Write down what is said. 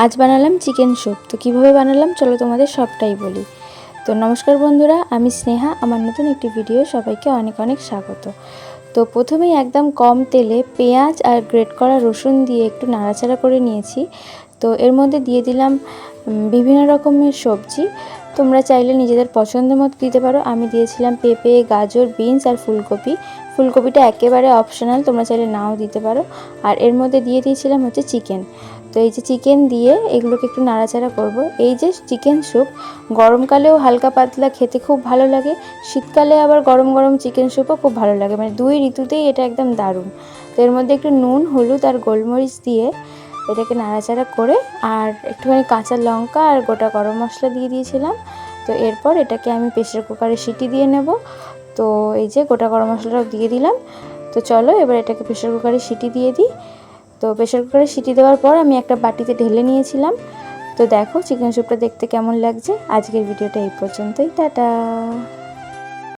আজ বানালাম chicken soup. তো কীভাবে বানালাম চলো তোমাদের সবটাই বলি। তো নমস্কার বন্ধুরা, আমি স্নেহা। আমার নতুন একটি ভিডিও সবাইকে অনেক অনেক স্বাগত। তো প্রথমেই একদম কম তেলে পেঁয়াজ আর গ্রেট করা রসুন দিয়ে একটু নাড়াচাড়া করে নিয়েছি। তো এর মধ্যে দিয়ে দিলাম বিভিন্ন রকমের সবজি। তোমরা চাইলে নিজেদের পছন্দ মতো দিতে পারো। আমি দিয়েছিলাম পেঁপে, গাজর, বিনস আর ফুলকপি। ফুলকপিটা একেবারে অপশনাল, তোমরা চাইলে নাও দিতে পারো। আর এর মধ্যে দিয়ে দিয়েছিলাম হচ্ছে চিকেন। তো এই যে চিকেন দিয়ে এগুলোকে একটু নাড়াচাড়া করব। এই যে চিকেন স্যুপ গরমকালেও হালকা পাতলা খেতে খুব ভালো লাগে, শীতকালে আবার গরম গরম চিকেন স্যুপও খুব ভালো লাগে, মানে দুই ঋতুতেই এটা একদম দারুণ। তো এর মধ্যে একটু নুন, হলুদ আর গোলমরিচ দিয়ে এটাকে নাড়াচাড়া করে আর একটুখানি কাঁচা লঙ্কা আর গোটা গরম মশলা দিয়ে দিয়েছিলাম। তো এরপর এটাকে আমি প্রেসার কুকারে সিটি দিয়ে নেব। তো এই যে গোটা গরম মশলাটাও দিয়ে দিলাম। তো চলো এবার এটাকে প্রেসার কুকারে সিটি দিয়ে দিই। তো প্রেসার কুকারে সিটি দেওয়ার পর আমি একটা বাটিতে ঢেলে নিয়েছিলাম। তো দেখো চিকেন স্যুপটা দেখতে কেমন লাগছে। আজকের ভিডিওটা এই পর্যন্তই, টাটা।